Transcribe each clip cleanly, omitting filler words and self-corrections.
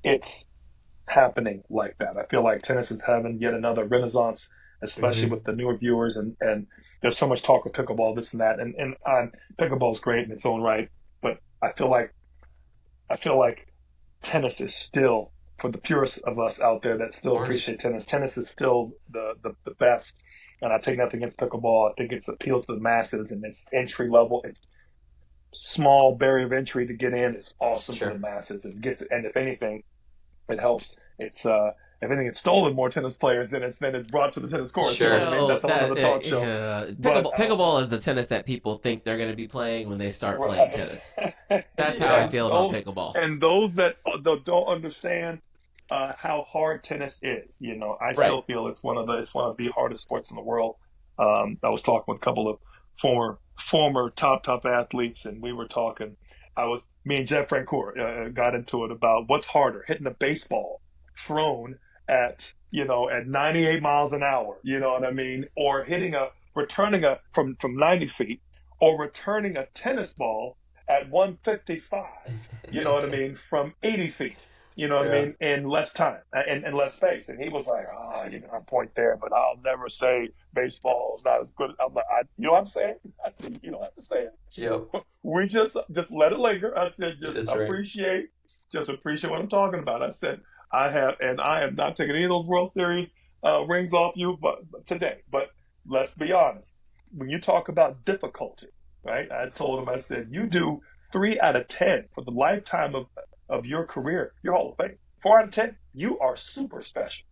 it's happening like that. I feel like tennis is having yet another renaissance, especially Hmm. with the newer viewers, and there's so much talk of pickleball, this and that, and pickleball is great in its own right, but I feel like tennis is still, for the purists of us out there that Of still course. appreciate tennis, tennis is still the best. And I take nothing against pickleball. I think it's appealed to the masses and it's entry level. It's small barrier of entry to get in. It's awesome for the Sure. masses. It gets, and if anything, it helps. It's if anything, it's stolen more tennis players than it's brought to the tennis courts. You know what I Sure. mean? That's a whole other talk show. But Pickleball is the tennis that people think they're going to be playing when they start playing right, tennis. That's how I and feel about pickleball. those that don't understand how hard tennis is. I Right. still feel it's one of the hardest sports in the world. I was talking with a couple of former top athletes, and we were talking. Me and Jeff Francoeur got into it about what's harder, hitting a baseball thrown at 98 miles an hour. You know what I mean? Or returning a from 90 feet, or returning a tennis ball at 155. You know what I mean? From 80 feet. You know what I Yeah. mean? In less time and less space. And he was like, "Oh, you got a point there, but I'll never say baseball is not as good." I'm like, "You know what I'm saying?" I said, "You don't have to say it. Yep. We just let it linger." I said, That's right. just appreciate what I'm talking about." I said, I have not taken any of those World Series rings off you, but today. But let's be honest. When you talk about difficulty, right? I told him, I said, you do 3 out of 10 for the lifetime of your career, you're Hall of Fame. 4 out of 10, you are super special.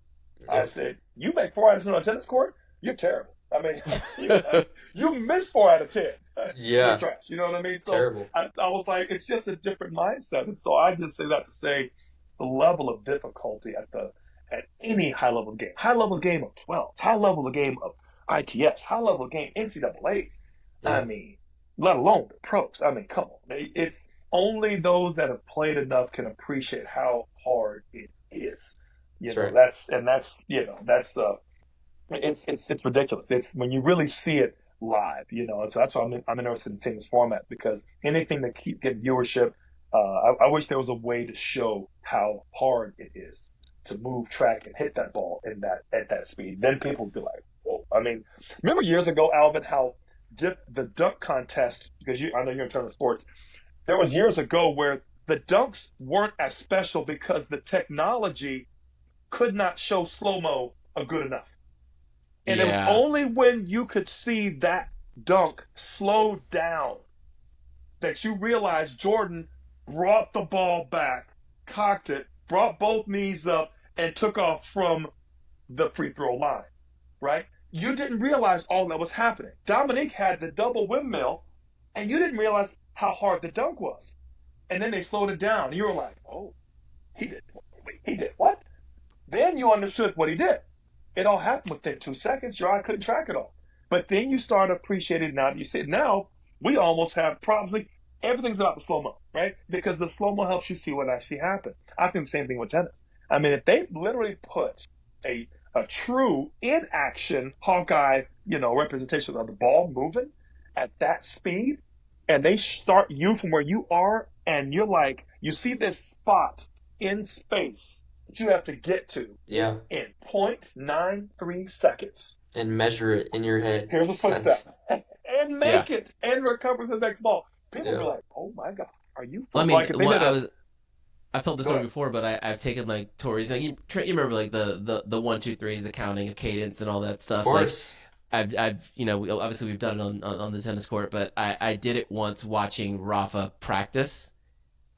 I Yep. said, you make 4 out of 10 on a tennis court, you're terrible. I mean, you miss 4 out of 10. You're Yeah. trash. You know what I mean? So Terrible. I was like, it's just a different mindset. And so I just say that to say the level of difficulty at any high level game of 12, high level game of ITFs, high level game NCAA's. I Yeah. mean, let alone the pros. I mean, come on. It's only those that have played enough can appreciate how hard it is. That's right. It's ridiculous. It's when you really see it live. And so that's why I'm interested in seeing this format, because anything to keep getting viewership. I wish there was a way to show how hard it is to move track and hit that ball in that at that speed. Then people would be like, "Whoa!" I mean, remember years ago, Alvin, how the dunk contest? Because I know you're in terms of sports. There was years ago where the dunks weren't as special because the technology could not show slow mo a good enough. And it was Yeah. only when you could see that dunk slow down that you realized Jordan brought the ball back, cocked it, brought both knees up, and took off from the free throw line, right? You didn't realize all that was happening. Dominique had the double windmill, and you didn't realize how hard the dunk was. And then they slowed it down. And you were like, oh, he did. Wait, he did what? Then you understood what he did. It all happened within 2 seconds. Your eye couldn't track it all. But then you start appreciating now. You see, now we almost have probably everything's about the slow mo, right? Because the slow mo helps you see what actually happened. I think the same thing with tennis. I mean, if they literally put a true in action Hawkeye, representation of the ball moving at that speed, and they start you from where you are, and you're like, you see this spot in space that you have to get to Yeah. in 0.93 seconds. And measure it in your head. Here's a footstep. That's And yeah. make it and recover the next ball. People will be Yeah. like, oh my God, are you Well, I mean, like if they what did I a was I've told this go story ahead. before, but I've taken like Torrey's like you remember like the 1 2 3s, the counting of cadence and all that Of stuff. Like course. I've obviously we've done it on the tennis court, but I did it once watching Rafa practice,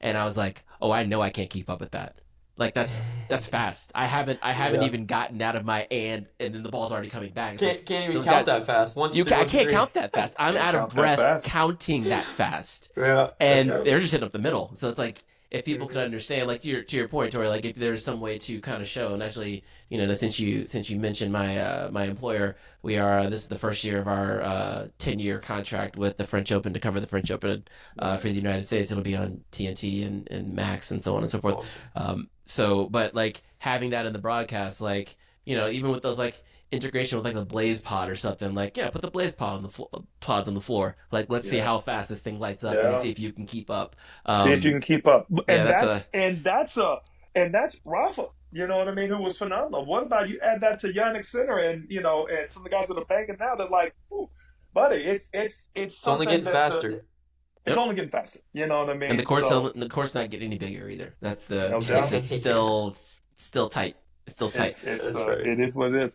and I was like, oh, I know I can't keep up with that. Like that's fast. I haven't Yeah. even gotten out of my and then the ball's already coming back. It's like Can't even those count guys. that fast. One, two, three, I one, two, can't three. count that fast. I'm Can't out of count that breath fast. counting that fast, Yeah, that's and right. they're just hitting up the middle. So it's like if people could Mhm. understand, like to your point, Tori, like if there's some way to kind of show, and actually, that since you mentioned my employer, we are this is the first year of our 10-year contract with the French Open to cover the French Open for the Nice. United States. It'll be on TNT and Max and so on and so forth. Awesome. But like having that in the broadcast, like even with those like integration with like a blaze pod or something, like yeah, put the blaze pod on pods on the floor. Like let's see Yeah. how fast this thing lights up and Yeah. see if you can keep up. See if you Um, can keep up. yeah, And that's a that's And that's Rafa, you know what I mean, who was phenomenal. What about you add that to Yannick Sinner and, and some of the guys that are banging now, they're like, ooh, buddy, it's It's only something getting that faster. it's Yep. only getting faster. You know what I And mean? the court's So, not getting any bigger either. That's no doubt. it's still tight. It's still tight. It's That's right. it is what it is.